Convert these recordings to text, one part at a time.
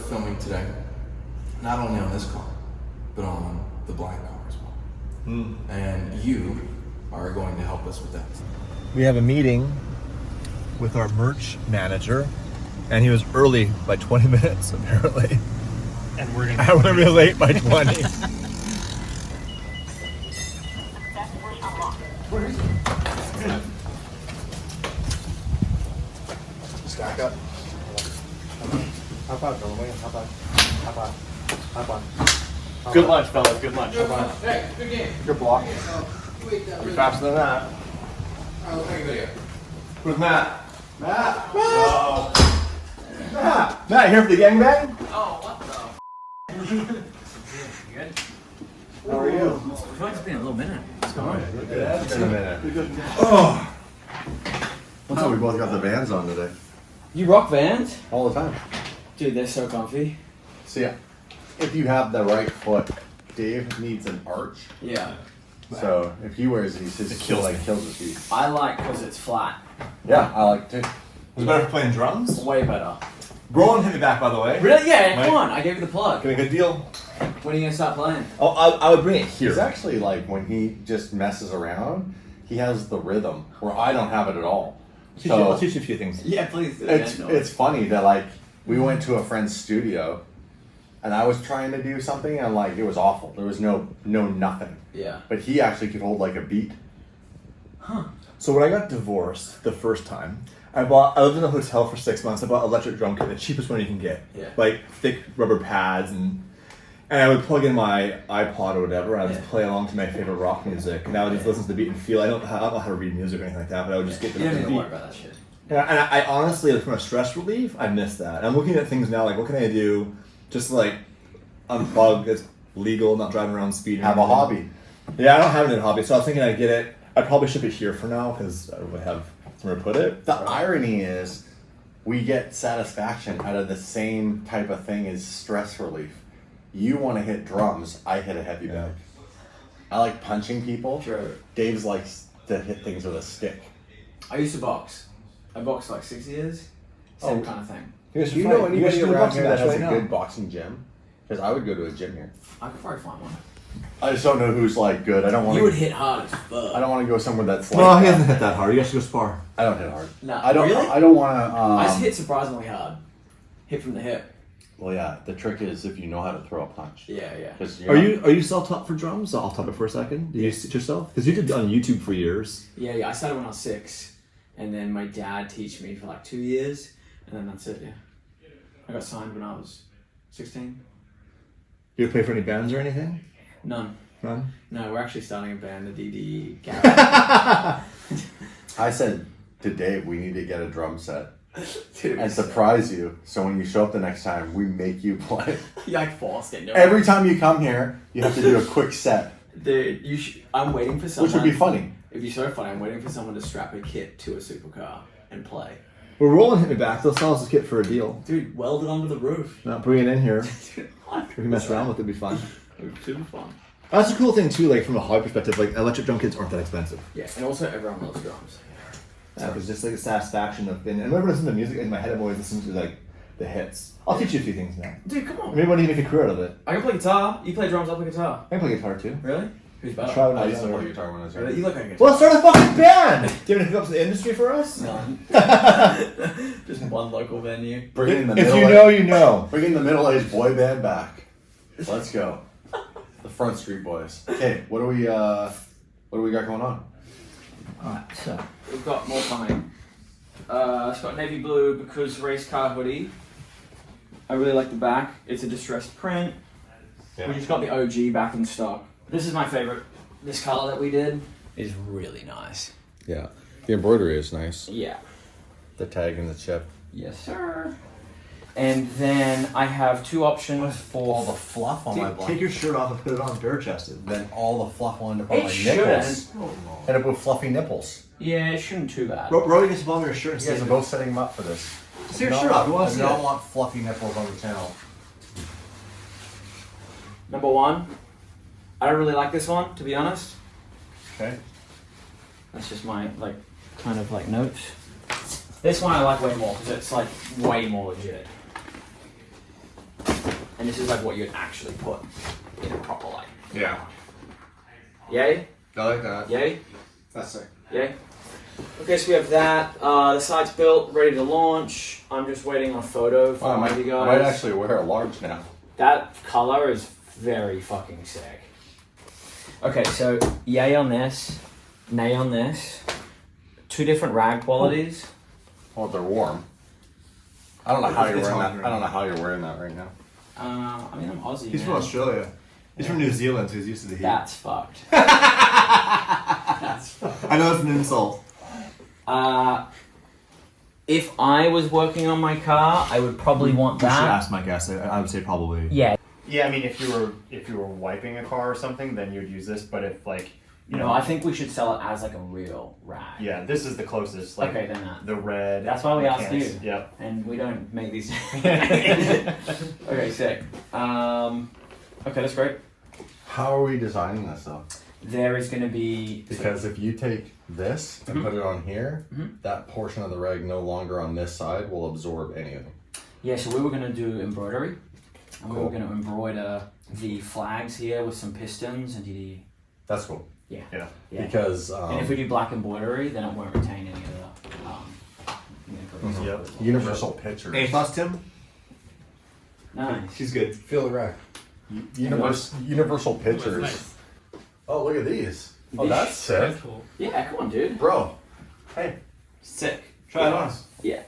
filming today, not only on this car, but on the black car as well. And you are going to help us with that. We have a meeting with our merch manager, and he was early by 20 minutes apparently. And we're I'm gonna be late by 20. Stack up. High five, Norman. High five. Good lunch, fellas. Good lunch. Hey, good game. Good block. We're faster than that. Alright, we'll take a video. Where's Matt? Matt! Oh. Matt, here for the gangbang? Oh, what the? Good. How are you? It's been a little minute. What's going on? It's been a minute. Oh! Looks like we both got the Vans on today. You rock Vans? All the time. Dude, they're so comfy. See, if you have the right foot, Dave needs an arch. Yeah. So if he wears these, his kills his feet. I like because it's flat. Yeah, I like it too. Was it better for playing drums? Way better. Roland hit me back, by the way. Really? Yeah, Mike? come on. I gave you the plug. Getting a good deal. When are you going to start playing? Oh, I would bring it here. He's actually like, when he just messes around, he has the rhythm where I don't have it at all. I'll teach you a few things. Yeah, please do. It's funny that like we went to a friend's studio and I was trying to do something and like it was awful. There was no nothing. Yeah. But he actually could hold like a beat. Huh. So when I got divorced the first time, I lived in a hotel for 6 months. I bought electric drum kit, the cheapest one you can get. Yeah. Like thick rubber pads and I would plug in my iPod or whatever. I would just play along to my favorite rock music, and I would just listen to the beat and feel. I don't know how to read music or anything like that, but I would just get the You don't beat. need to worry about that shit. And I honestly, like, from a stress relief, I miss that. And I'm looking at things now, like what can I do, just like unplug. It's legal, not driving around speeding. Have a hobby. Yeah, I don't have any hobby, so I was thinking I'd get it. I'd probably ship it here for now because I would have somewhere to put it. The irony is we get satisfaction out of the same type of thing as stress relief. You want to hit drums, I hit a heavy bag. I like punching people. Sure. Dave's likes to hit things with a stick. I used to box. I boxed like 6 years. Same kind of thing. Do you know anybody around here that has a now. good boxing gym? Because I would go to a gym here. I could probably find one. I just don't know who's like good. I don't want You would to. hit hard as fuck. I don't want to go somewhere that's like. No, he hasn't hit that hard. You have to go spar. I don't hit hard. No, I don't. really? I don't want to. I just hit surprisingly hard. Hit from the hip. Well, yeah. The trick is if you know how to throw a punch. Yeah, yeah. 'Cause Are you self-taught for drums? I'll stop it for a second. Do you teach yourself? Because you did on YouTube for years. Yeah. I started when I was 6, and then my dad taught me for like 2 years, and then that's it. Yeah. I got signed when I was 16. You play for any bands or anything? None. None? No, we're actually starting a band, the DD Garage. I said to Dave, we need to get a drum set Dude, and surprise you. So when you show up the next time, we make you play. you like forced into it. Every time you come here, you have to do a quick set, Dude, I'm waiting for someone. which would be funny. It'd be so funny. I'm waiting for someone to strap a kit to a supercar and play. Well, Roland hit me back. They'll sell us a kit for a deal. Dude, weld it onto the roof. Not bring it in here. Dude, We can mess around with it. It'd be fun. It'd be super fun. That's a cool thing too. Like from a hobby perspective, like electric drum kits aren't that expensive. Yeah, and also everyone loves drums. Yeah, it's just like a satisfaction of and whenever I listen to music in my head, I'm always listening to like the hits. I'll teach you a few things now. Dude, come on. Maybe one day you make a career out of it. I can play guitar. You play drums, I'll play guitar. I can play guitar too. Really? Who's better? Try when I I used to was play younger. guitar when I was Really? younger. You look like a guitar. Well, let's start a fucking band. Do you have any hookups in the industry for us? None. Just one local venue. Bring in the If middle. you know, you know. Bring in the middle-aged boy band back. Let's go. The Front Street Boys. Okay, what do we got going on? Alright, so we've got more coming. It's got navy blue because race car hoodie. I really like the back. It's a distressed print. Yeah. We just got the OG back in stock. This is my favorite. This color that we did is really nice. Yeah, the embroidery is nice. Yeah. The tag and the chip. Yes, sir. And then I have 2 options for All the fluff on my Take blanket. your shirt off and put it on bare chested. Then all the fluff on my It nipples. shouldn't. End up with fluffy nipples. Yeah, it shouldn't too bad. Rory gets on your shirt and You guys say, are both setting him up for this. "Just take your shirt off. We want I to do see not it." want fluffy nipples on the channel. Number 1. I don't really like this one, to be honest. Okay. That's just my kind of notes. This one I like way more because it's way more legit. and this is like what you'd actually put in a proper light. Yeah. Yay? I like that. Yay? That's sick. Yay? Okay, so we have that. The site's built, ready to launch. I'm just waiting on a photo from I you guys. might actually wear a large now. That color is very fucking sick. Okay, so yay on this, nay on this. 2 different rag qualities. Well, they're warm. I don't know how you're It's wearing hot that. right I don't know how you're wearing that right now. I mean, I'm Aussie. He's man. from Australia. He's from New Zealand, so he's used to the heat. That's fucked. I know it's an insult. If I was working on my car, I would probably want You should that. ask my guess. I would say probably. Yeah. Yeah, I mean, if you were wiping a car or something, then you'd use this. But if like, you know, I think we should sell it as like a real rag. yeah, this is the closest. Like Okay, then that. the red. That's why we asked mechanics. you. Yep. And we don't make these. Okay, sick. Okay, that's great. How are we designing this though? There is going to be. Because if you take this and Mhm. put it on here, Mhm. that portion of the rag no longer on this side will absorb anything. Yeah, so we were going to do embroidery. And we were Cool. going to embroider the flags here with some pistons and That's cool. yeah. Because And if we do black embroidery, then it won't retain any of the Mhm. Yep. universal pictures. Any thoughts, Tim? Nice. She's good. Feel the rack. Universal pictures. Oh, look at these. Oh, that's sick. Yeah, come on, dude. Bro. Sick. Try it on. Yeah.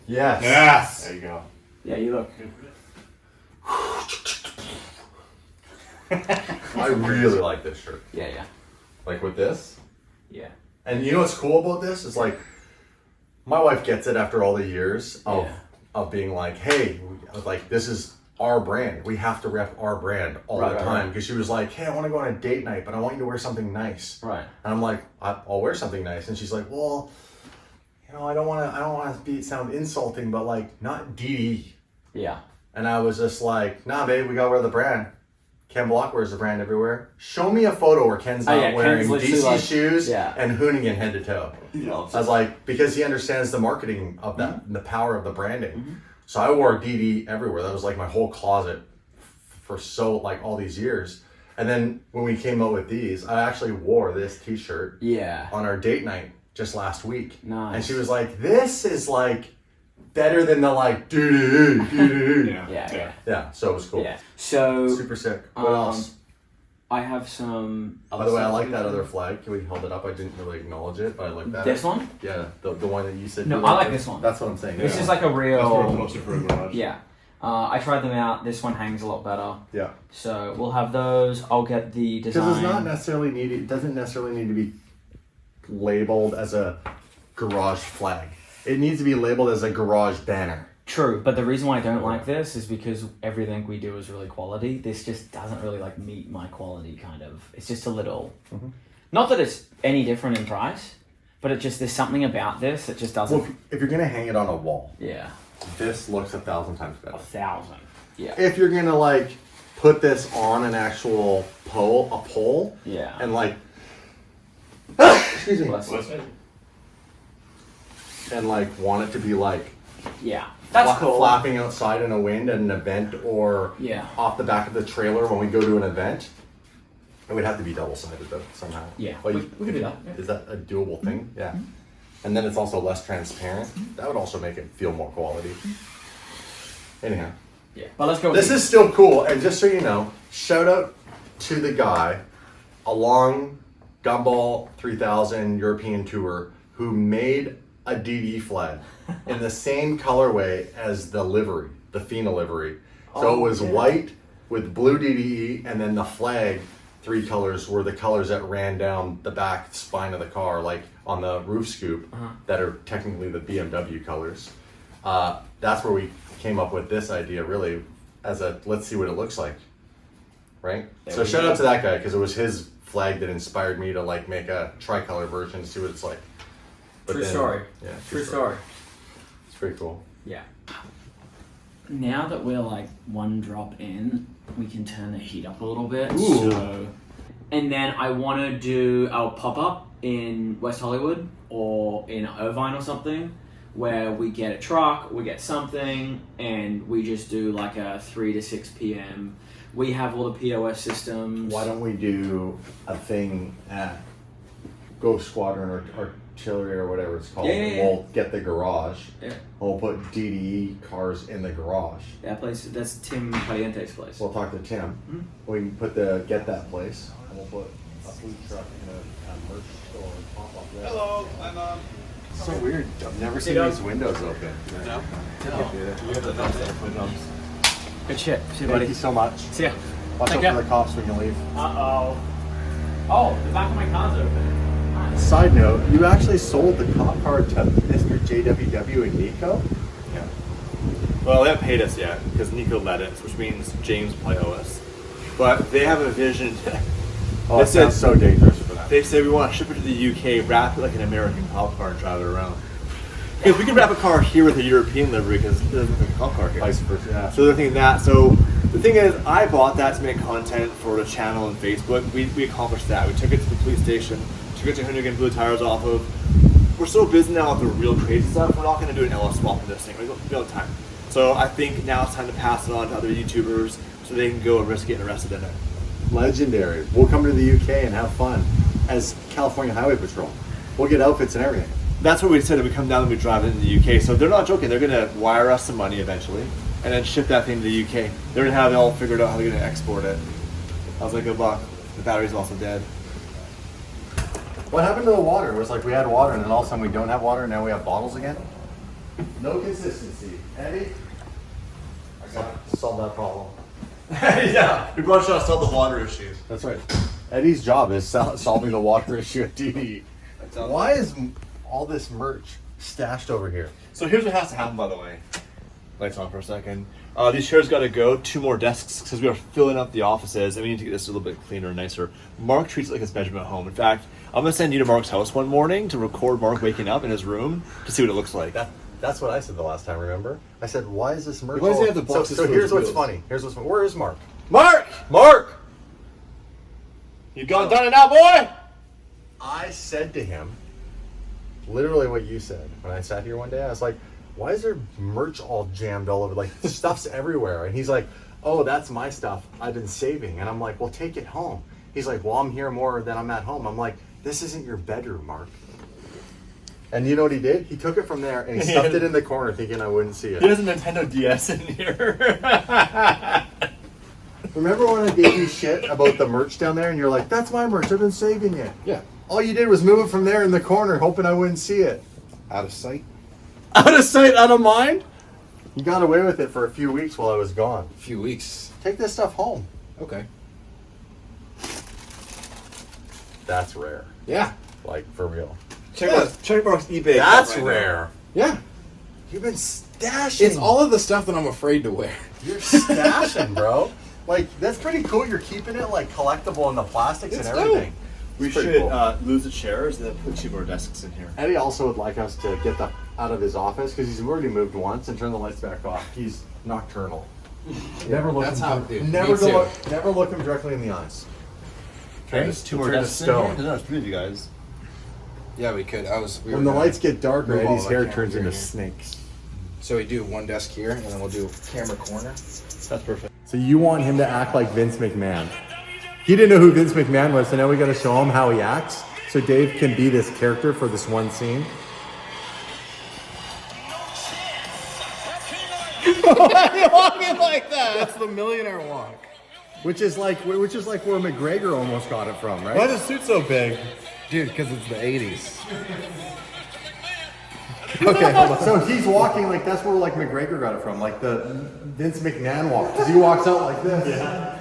Yes. Yes. There you go. Yeah, you look. I really like this shirt. Yeah. Like with this. Yeah. And you know what's cool about this is like, my wife gets it after all the years of Yeah. of being like, hey, like this is our brand. We have to rep our brand all Right, the right, time. right. Because she was like, hey, I want to go on a date night, but I want you to wear something nice. Right. And I'm like, I'll wear something nice. And she's like, well, you know, I don't want to sound insulting, but like not DD. Yeah. And I was just like, nah, babe, we gotta wear the brand. Ken Block wears the brand everywhere. Show me a photo where Ken's Oh, not yeah, Ken's wearing literally DC like- shoes yeah. and Hoonigan head to toe. I was like, because he understands the marketing of that, and the power of the branding. So I wore DD everywhere. That was like my whole closet for like all these years. And then when we came out with these, I actually wore this t-shirt Yeah. on our date night just last week. Nice. And she was like, this is like better than the like doo-doo. Yeah. Yeah, so it was cool. Yeah. So Super sick. What else? I have some. By the way, I like that other flag. Can we hold it up? I didn't really acknowledge it, but I like that. This one? Yeah, the one that you said. No, you I liked. like this one. That's what I'm saying. This yeah. is like a That's where real. most of her garage. Yeah. I tried them out. This one hangs a lot better. Yeah. So we'll have those. I'll get the design. Because it's not necessarily needed. It doesn't necessarily need to be labeled as a garage flag. It needs to be labeled as a garage banner. True, but the reason why I don't like this is because everything we do is really quality. This just doesn't really like meet my quality kind of. It's just a little. Not that it's any different in price, but it just there's something about this that just doesn't. Well, if you're gonna hang it on a wall, Yeah, this looks 1,000 times better. 1,000. Yeah. If you're gonna like put this on an actual pole, Yeah. and like, excuse me, Bless you. and like want it to be like Yeah. That's cool. flapping outside in a wind at an event or Yeah. off the back of the trailer when we go to an event, it would have to be double-sided though somehow. Yeah. Well, We could do that. Yeah. Is that a doable thing? Yeah. And then it's also less transparent. That would also make it feel more quality. Anyhow, Yeah. But let's go. this is still cool. And just so you know, shout out to the guy along Gumball 3000 European Tour who made a DD flag in the same colorway as the livery, the FINA livery. So it was white with blue DDE, and then the flag, 3 colors, were the colors that ran down the back spine of the car, like on the roof scoop, that are technically the BMW colors. That's where we came up with this idea, really, as a let's see what it looks like, right? There So we shout go. out to that guy because it was his flag that inspired me to like make a tricolor version, see what it's like. But True story. Yeah, True story. It's pretty cool. Yeah. Now that we're like one drop in, we can turn the heat up a little bit. Ooh. So, and then I want to do our pop up in West Hollywood or in Irvine or something, where we get a truck, we get something, and we just do like a 3 to 6 p.m. We have all the POS systems. Why don't we do a thing at Ghost Squadron or Artillery or whatever it's called? Yeah. We'll get the garage. Yeah. We'll put DDE cars in the garage. That place, that's Tim Caliente's place. We'll talk to Tim. We can get that place, and we'll put a food truck in a merch store and pop up there. Hello, I'm It's so weird. I've never seen know- these windows open. Good shit. See you, Thank buddy. you so much. See ya. Watch Take out care. for the cops when you leave. Uh-oh. Oh, the back of my car's open. Nice. Side note, you actually sold the cop car to Mr. JWW and Nico? Yeah. Well, they haven't paid us yet because Nico led it, which means James will play OS. But they have a vision. Oh, They it sounds said- so dangerous for that. They say we want to ship it to the UK, wrap it like an American cop car, and drive it around. Because we can wrap a car here with a European livery because it doesn't look like a cop car here. Vice versa, yeah. So they're thinking that. So the thing is, I bought that to make content for the channel and Facebook. We accomplished that. We took it to the police station, took it to Hoonigan, blew the tires off of. We're so busy now with the real crazy stuff, we're not going to do an LS swap in this thing. We don't have time. So I think now it's time to pass it on to other YouTubers so they can go and risk getting arrested in it. Legendary. We'll come to the UK and have fun as California Highway Patrol. We'll get outfits and everything. That's what we said, that we come down and we drive it in the UK. So they're not joking. They're going to wire us some money eventually and then ship that thing to the UK. They're going to have it all figured out how they're going to export it. I was like, good luck. The battery's also dead. What happened to the water? It was like we had water and then all of a sudden we don't have water and now we have bottles again? No consistency. Eddie? I got to solve that problem. Yeah, we brought you to solve the water issue. That's right. Eddie's job is solving the water issue at DD. Why is all this merch stashed over here? So here's what has to happen, by the way. Lights on for a second. These chairs got to go. 2 more desks because we are filling up the offices and we need to get this a little bit cleaner and nicer. Mark treats it like his bedroom at home. In fact, I'm going to send you to Mark's house one morning to record Mark waking up in his room to see what it looks like. That's what I said the last time, remember? I said, why is this merch? Why does he all- have the boxes So for here's his what's wheels? funny. Here's what's funny. Where is Mark? Mark! Mark! You done it now, boy? I said to him, literally what you said when I sat here one day. I was like, why is there merch all jammed all over? Like, stuff's everywhere. And he's like, oh, that's my stuff. I've been saving. And I'm like, well, take it home. He's like, well, I'm here more than I'm at home. I'm like, this isn't your bedroom, Mark. And you know what he did? He took it from there and he stuffed it in the corner thinking I wouldn't see He it. has a Nintendo DS in here. Remember when I gave you shit about the merch down there and you're like, that's my merch. I've been saving it. Yeah. All you did was move it from there in the corner hoping I wouldn't see it. Out of sight. Out of sight, out of mind? You got away with it for a few weeks while I was gone. A few weeks. Take this stuff home. Okay. That's rare. Yeah. Like, for real. Check Mark's eBay. That's account right now. rare. Yeah. You've been stashing. It's all of the stuff that I'm afraid to wear. You're stashing, bro. Like, that's pretty cool. You're keeping it, like, collectible in the plastics It's and everything. We It's pretty should cool. lose the chairs and then put 2 more desks in here. Eddie also would like us to get out of his office because he's already moved once and turn the lights back off. He's nocturnal. Never look That's him, how- dude, never me go too. never look him directly in the eyes. Okay, there's 2 more turn to desks in here. stone. No, there's 3 of you guys. Yeah, we could. We When were the gonna lights get darker, move all Eddie's of hair our turns camera into here. snakes. So we do one desk here, and then we'll do camera corner. That's perfect. So you want him to act like Vince McMahon. He didn't know who Vince McMahon was, so now we got to show him how he acts. So Dave can be this character for this one scene. Why are you walking like that? That's the millionaire walk. Which is like where McGregor almost got it from, right? Why is the suit so big? Dude, because it's the 80s. Okay, hold on. So he's walking like that's where like McGregor got it from, like the Vince McMahon walk, because he walks out like this. Yeah.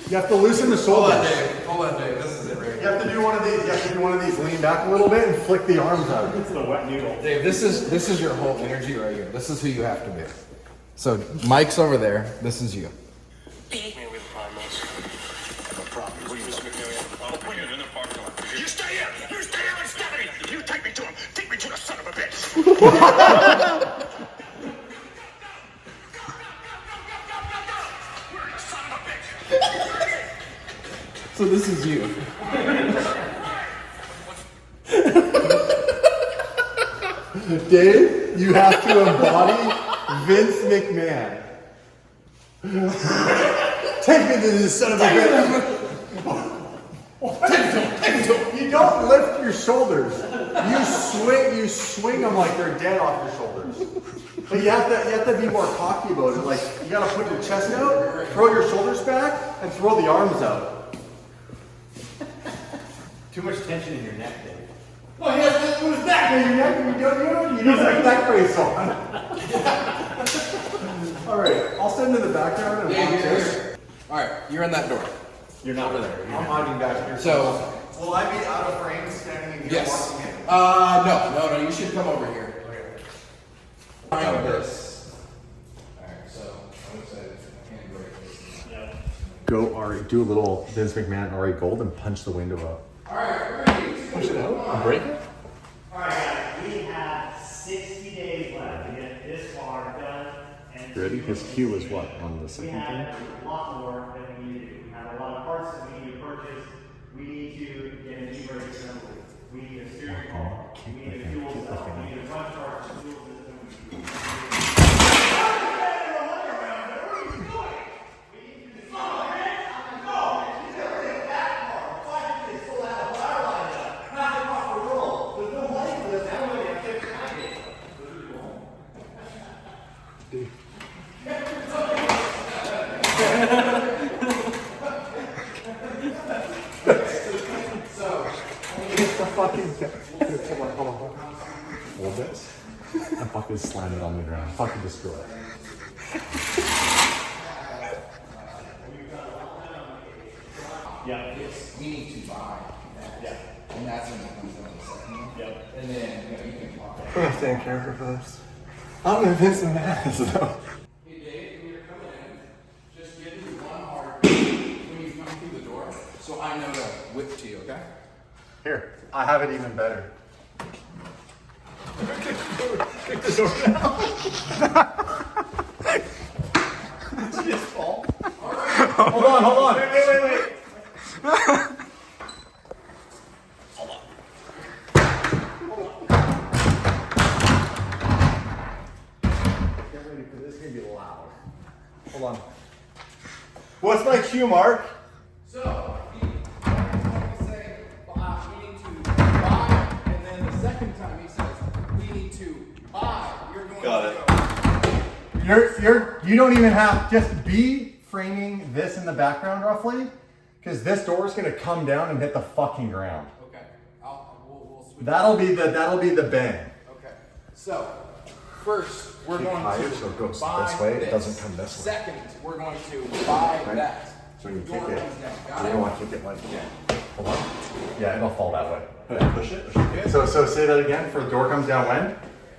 You have to loosen the shoulders. Hold on, Dave. This is it right You have to do one of these. You have to do one of these. Lean back a little bit and flick the arms out. It's the wet noodle. Dave, this is your whole energy right here. This is who you have to be. So Mike's over there. This is you. You stay here! You stay here and stop me! You take me to him! Take me to the son of a bitch! Where you son of a bitch? So this is you. Dave, you have to embody Vince McMahon. Take me to this son of a bitch. You don't lift your shoulders. You swing them like they're dead off your shoulders. But you have to be more cocky about it. Like you gotta put your chest out, throw your shoulders back, and throw the arms out. Too much tension in your neck, Dave. Well, he has to move his neck. You don't have a neck brace on. All right, I'll stand in the background and watch this. All right, you're in that door. You're not over there. I'm hiding back here. So, will I be out of frame standing in here yes. watching it? No. You should come over here. Behind this. All right, so I'm excited. I can't break this. Go, Ari. Do a little Vince McMahon, Ari Gold, and punch the window up. All right, ready? Push it out and break it. Alright guys, we have 60 days left to get this far done. And Ready? His cue is what on the we second thing? have a lot more that we need to do. We have a lot of parts that we need to purchase. We need to get a new brake assembly. We need a steering column. We need a fuel cell. We need a bunch of parts and fuel system. Hold this. And fucking slam it on the ground. Fucking destroy it. Yeah. We need to buy that. Yeah. And that's when it comes down to the second one. Yep. And then you can pop it. I'm gonna stay in character for this. I'm gonna Vince McMahon though. Hey Dave, when you're coming in, just give me one hard when you come through the door, so I know to whip to you, okay? Here, I have it even better. Hold on. Wait. Get ready for this. It's gonna be loud. Hold on. What's my cue, Mark? So, he say, we need to buy, and then the second time he says, we need to buy. You're going to go. You don't even have just be framing this in the background roughly, because this door is gonna come down and hit the fucking ground. Okay, we'll switch. That'll be the bang. Okay, so first we're Keep going higher to so it goes buy this way, it doesn't come this way. Second, we're going to buy Right. that. So when you Door kick it, comes down. Got you it? don't want to kick it like Yeah. Hold on. Yeah, it'll fall that way. Push it. Good. So say that again. For the door comes down when?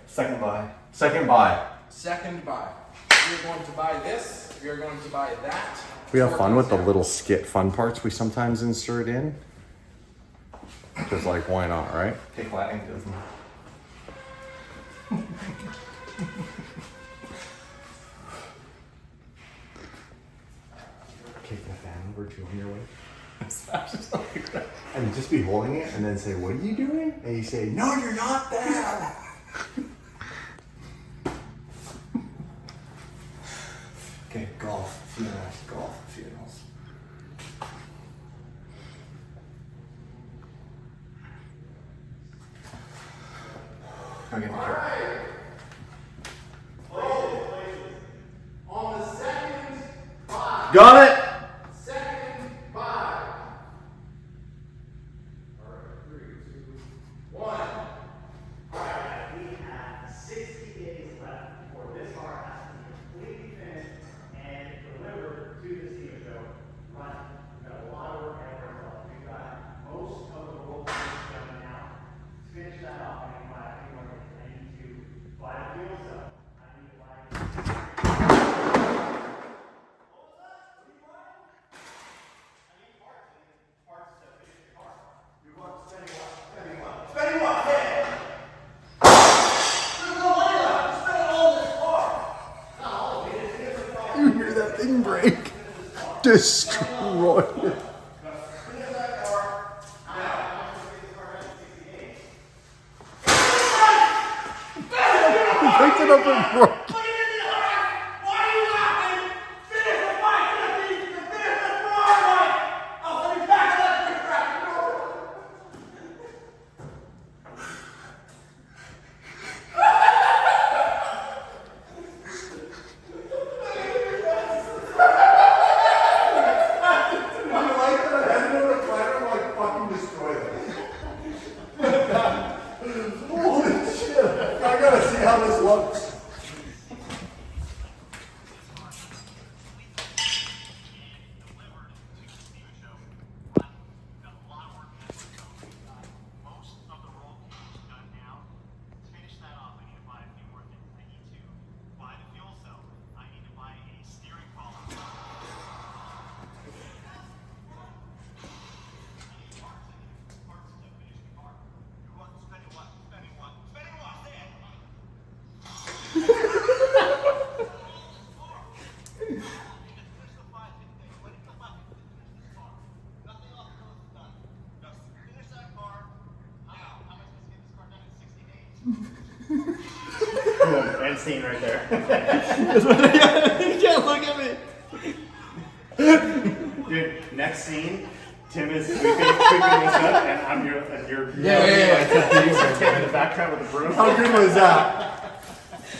Second by. Second buy. Second buy. You're going to buy this. You're going to buy that. We have Door fun comes with the down. little skit fun parts we sometimes insert in. Because like, why not, right? Take Latin doesn't. Kick the fan over to him your way. And just be holding it and then say, what are you doing? And you say, no, you're not there. Okay, golf, funerals. Go get the camera. On the second buy. Got it. Second buy. All right, 3, 2, 1. Alright, we have 60 days left before this car has to be completely finished and delivered to the SEMA show. But we've got a lot of work ahead of ourselves. We've got most of the roll done now. To finish that off, I need to buy a fuel cell. I need to buy parts to finish the car. You want spending what? Spending what? Spending what? Yeah. There's no money left. Spend all this car. Not all of it. It's a different car. You hear that thing break? Destroy it. Finish that car. Now, I'm going to get this car ready in 60 days. scene right there. You can't look at me. Dude, next scene, Tim is sweeping this up, and you're Tim in the background with the broom. How good was that?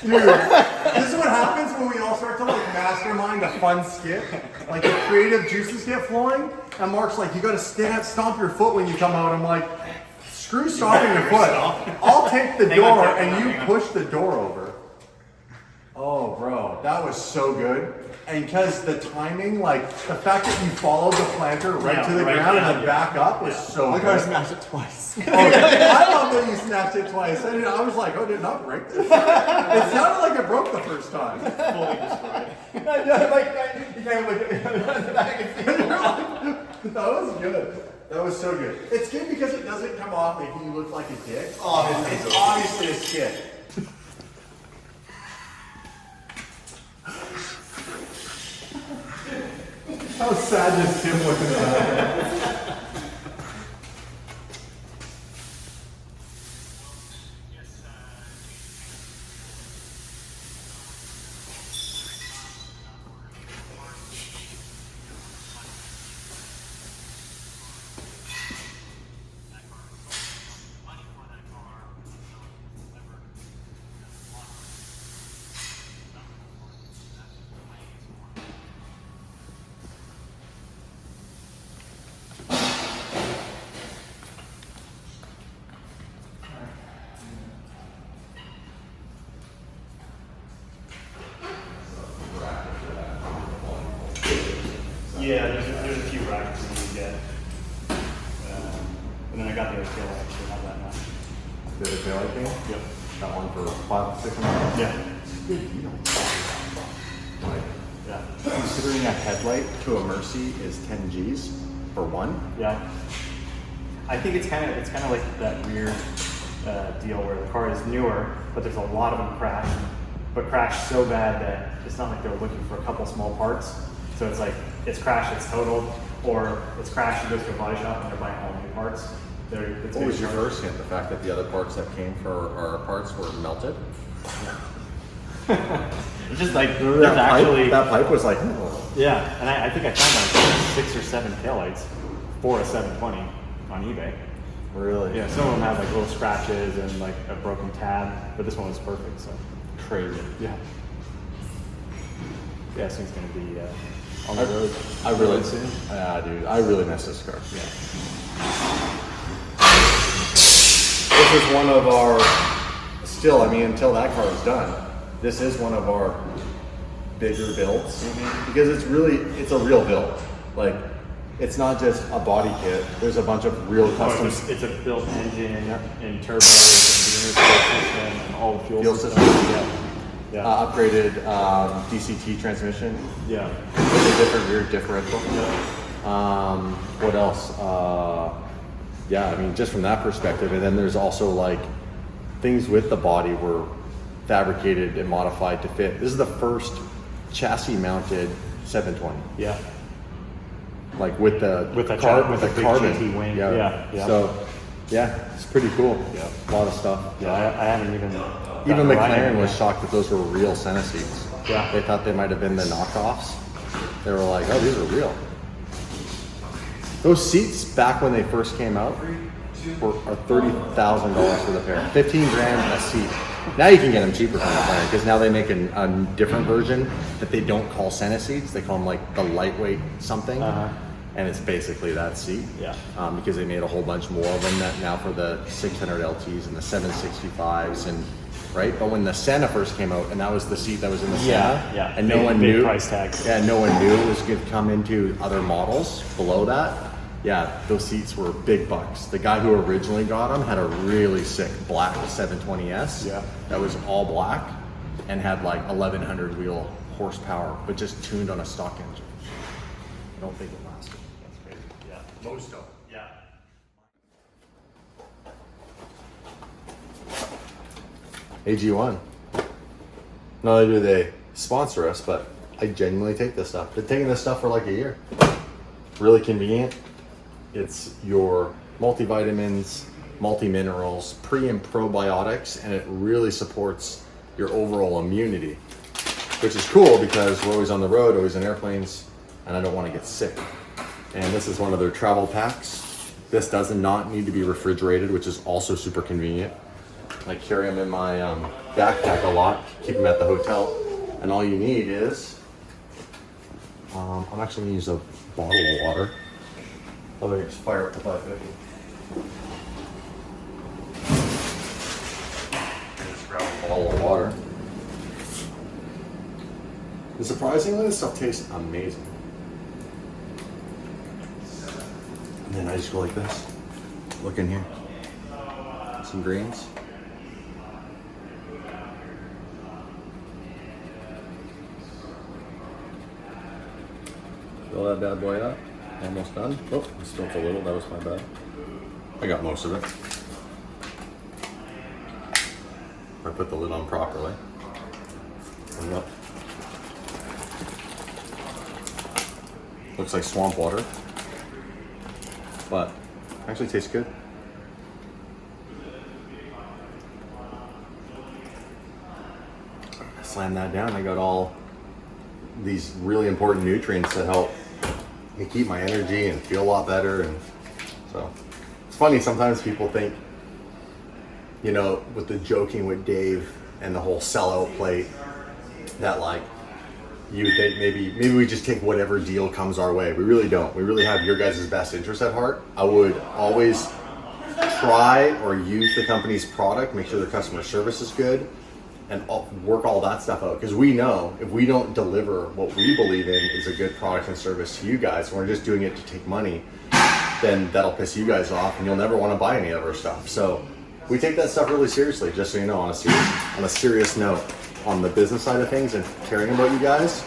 Dude, this is what happens when we all start to like mastermind a fun skit. Like the creative juices get flowing, and Mark's like, you gotta stomp your foot when you come out. I'm like, screw stomping your foot. I'll take the door and you push the door over. Oh, bro, that was so good. And because the timing, like the fact that you followed the planter right to the ground and then back up was so Like good. I smashed it twice. Oh, I love that you snatched it twice. I was like, oh, did it not break this? It sounded like it broke the first time. Fully destroyed. That was good. That was so good. It's good because it doesn't come off making you look like a dick. Oh, it's obviously a skit. How sad does Tim look in that? Yeah, there's a few brackets you need to get. And then I got the other tail light, so have that now. Did it feel like me? Yep. Got one for $500-$600. Yeah. Good deal. Like, Yeah. considering a headlight to a Mercy is 10 G's for one. Yeah. I think it's kind of like that weird deal where the car is newer, but there's a lot of them crashed, but crashed so bad that it's not like they're looking for a couple small parts. So it's like it's crashed, it's totaled, or it's crashed, it goes to a body shop and they're buying all new parts. What was your first hint? The fact that the other parts that came for our parts were melted? It's just like there's actually that pipe was like, oh. yeah, and I think I found like 6 or 7 taillights for a 720 on eBay. Really? Yeah, some of them have like little scratches and like a broken tab, but this one was perfect. So Crazy. yeah, yeah, this thing's gonna be on the road. I really soon. Yeah, dude, I really miss this car. Yeah. This is one of our, still, I mean, until that car is done, this is one of our bigger builds because it's a real build. Like, it's not just a body kit. There's a bunch of real custom. It's a built engine and turbos and the interstate system and all the fuel systems. Yeah. Upgraded DCT transmission. Yeah. With a different rear differential. Yeah. What else? Yeah, I mean, just from that perspective. And then there's also like things with the body were fabricated and modified to fit. This is the first chassis mounted 720. Yeah. Like with the With the carbon. big GT wing. Yeah. So yeah, it's pretty cool. Yeah. A lot of stuff. Yeah, I haven't even. Even gotten a ride McLaren in was yet. shocked that those were real Senna seats. Yeah. They thought they might have been the knockoffs. They were like, oh, these are real. Those seats back when they first came out are $30,000 for the pair. 15 grand a seat. Now you can get them cheaper from McLaren because now they make a different version that they don't call Senna seats. They call them like the lightweight something. And it's basically that seat. Yeah. Because they made a whole bunch more of them now for the 600 LTs and the 765s and right. But when the Senna first came out, and that was the seat that was in the Senna, yeah. and no Big- one big knew price tag. Yeah, no one knew it was going to come into other models below that. Yeah, those seats were big bucks. The guy who originally got them had a really sick black 720S. Yeah. That was all black and had like 1,100 wheel horsepower, but just tuned on a stock engine. I don't think it lasted. That's crazy. Yeah. Most of them. Yeah. AG1. Not only do they sponsor us, but I genuinely take this stuff. Been taking this stuff for like a year. Really convenient. It's your multivitamins, multi-minerals, pre and probiotics, and it really supports your overall immunity, which is cool because we're always on the road, always in airplanes, and I don't want to get sick. And this is one of their travel packs. This does not need to be refrigerated, which is also super convenient. I carry them in my backpack a lot, keep them at the hotel, and all you need is, I'm actually gonna use a bottle of water. I'll just fire up the 550. Just grab a bottle of water. And surprisingly, this stuff tastes amazing. And then I just go like this. Look in here. Some greens. Fill that bad boy up. Almost done. Oh, I spilled a little. That was my bad. I got most of it. I put the lid on properly. And look. Looks like swamp water, but actually tastes good. Slam that down. I got all these really important nutrients that help me keep my energy and feel a lot better. And so it's funny, sometimes people think, you know, with the joking with Dave and the whole sellout plate, that like you would think maybe we just take whatever deal comes our way. We really don't. We really have your guys' best interest at heart. I would always try or use the company's product, make sure their customer service is good, and work all that stuff out. Because we know if we don't deliver what we believe in is a good product and service to you guys, and we're just doing it to take money, then that'll piss you guys off and you'll never want to buy any of our stuff. So we take that stuff really seriously, just so you know, on a serious note, on the business side of things and caring about you guys.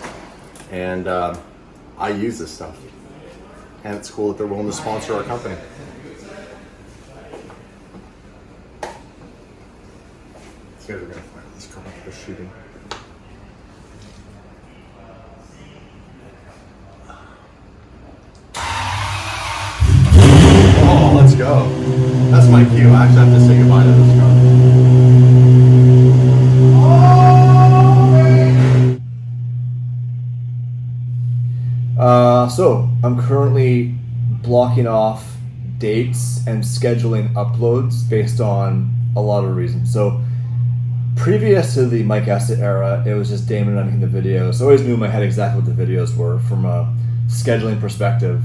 And I use this stuff. And it's cool that they're willing to sponsor our company. These guys are going to fire this car off. They're shooting. Oh, let's go. That's my cue. I actually have to say goodbye to this car. So I'm currently blocking off dates and scheduling uploads based on a lot of reasons. So previous to the Mike Estet era, it was just Damon and I making the videos. So I always knew in my head exactly what the videos were from a scheduling perspective.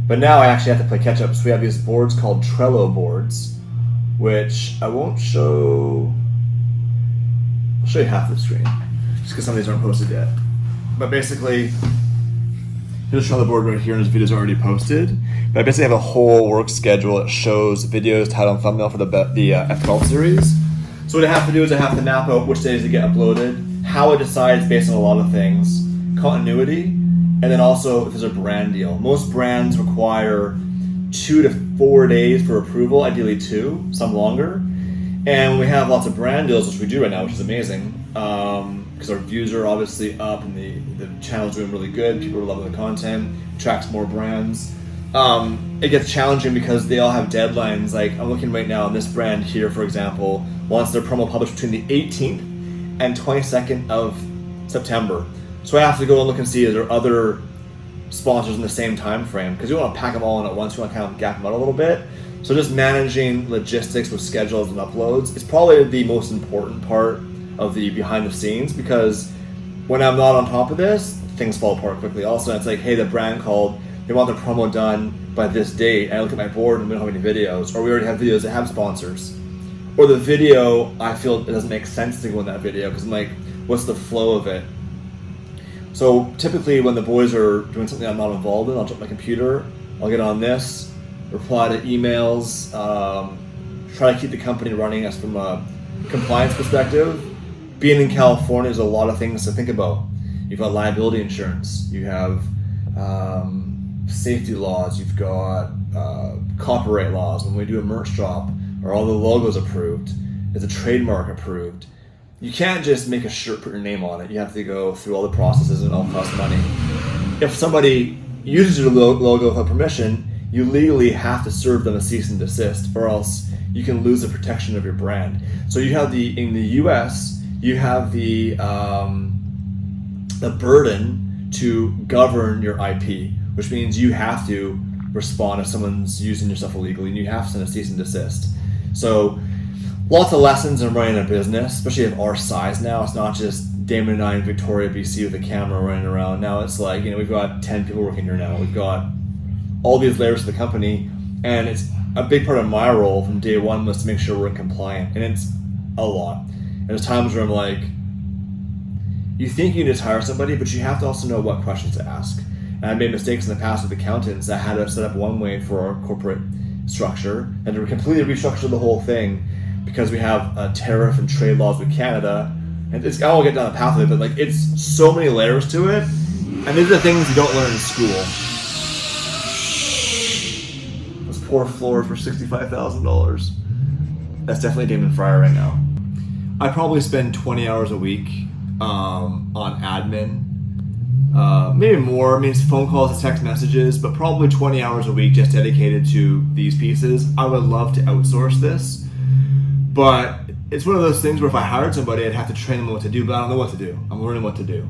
But now I actually have to play catch up. So we have these boards called Trello boards, which I won't show. I'll show you half the screen, just because some of these aren't posted yet. But basically, here's the board right here, and this video's already posted. But I basically have a whole work schedule that shows videos, title, and thumbnail for the F12 series. So what I have to do is I have to map out which days they get uploaded, how it decides based on a lot of things, continuity, and then also if there's a brand deal. Most brands require 2 to 4 days for approval, ideally 2, some longer. And we have lots of brand deals, which we do right now, which is amazing. Because our views are obviously up and the channel's doing really good. People are loving the content, attracts more brands. It gets challenging because they all have deadlines. Like I'm looking right now, and this brand here, for example, wants their promo published between the 18th and 22nd of September. So I have to go and look and see is there other sponsors in the same time frame, because you want to pack them all in at once. You want to kind of gap them out a little bit. So just managing logistics with schedules and uploads is probably the most important part of the behind the scenes, because when I'm not on top of this, things fall apart quickly. Also, it's like, hey, the brand called, they want their promo done by this date. And I look at my board and we don't have any videos, or we already have videos that have sponsors. Or the video, I feel it doesn't make sense to go in that video because I'm like, what's the flow of it? So typically when the boys are doing something I'm not involved in, I'll jump my computer, I'll get on this, reply to emails, try to keep the company running as from a compliance perspective. Being in California, there's a lot of things to think about. You've got liability insurance, you have safety laws, you've got copyright laws. When we do a merch drop, are all the logos approved? Is a trademark approved? You can't just make a shirt, put your name on it. You have to go through all the processes and it all costs money. If somebody uses your logo without permission, you legally have to serve them a cease and desist, or else you can lose the protection of your brand. So you have in the US, you have the burden to govern your IP, which means you have to respond if someone's using your stuff illegally, and you have to send a cease and desist. So lots of lessons in running a business, especially of our size now. It's not just Damon and I in Victoria, BC with a camera running around. Now it's like, we've got 10 people working here now. We've got all these layers of the company, and it's a big part of my role from day one was to make sure we're compliant, and it's a lot. And there's times where I'm like, you think you need to hire somebody, but you have to also know what questions to ask. And I made mistakes in the past with accountants. I had to set up one way for our corporate structure and to completely restructure the whole thing because we have a tariff and trade laws with Canada. And I won't get down the path of it, but it's so many layers to it. And these are the things you don't learn in school. Those poor floors for $65,000. That's definitely Damon Fryer right now. I probably spend 20 hours a week on admin. Maybe more, maybe phone calls and text messages, but probably 20 hours a week just dedicated to these pieces. I would love to outsource this, but it's one of those things where if I hired somebody, I'd have to train them what to do, but I don't know what to do. I'm learning what to do.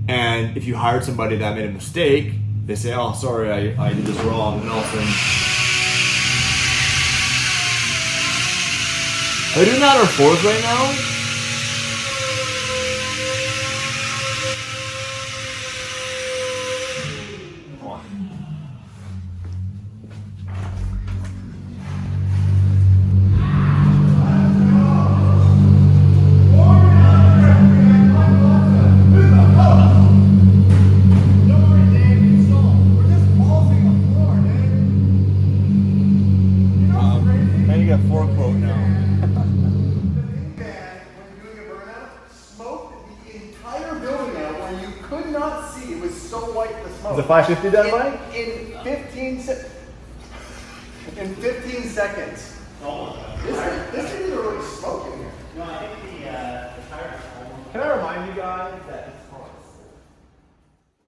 And if you hired somebody that made a mistake, they say, oh, sorry, I did this wrong, and all of a sudden... Are they doing that on our floors right now? Is it 550 done, Mike? In 15 seconds. This thing is really smoking here. No, I think the tire. Can I remind you guys that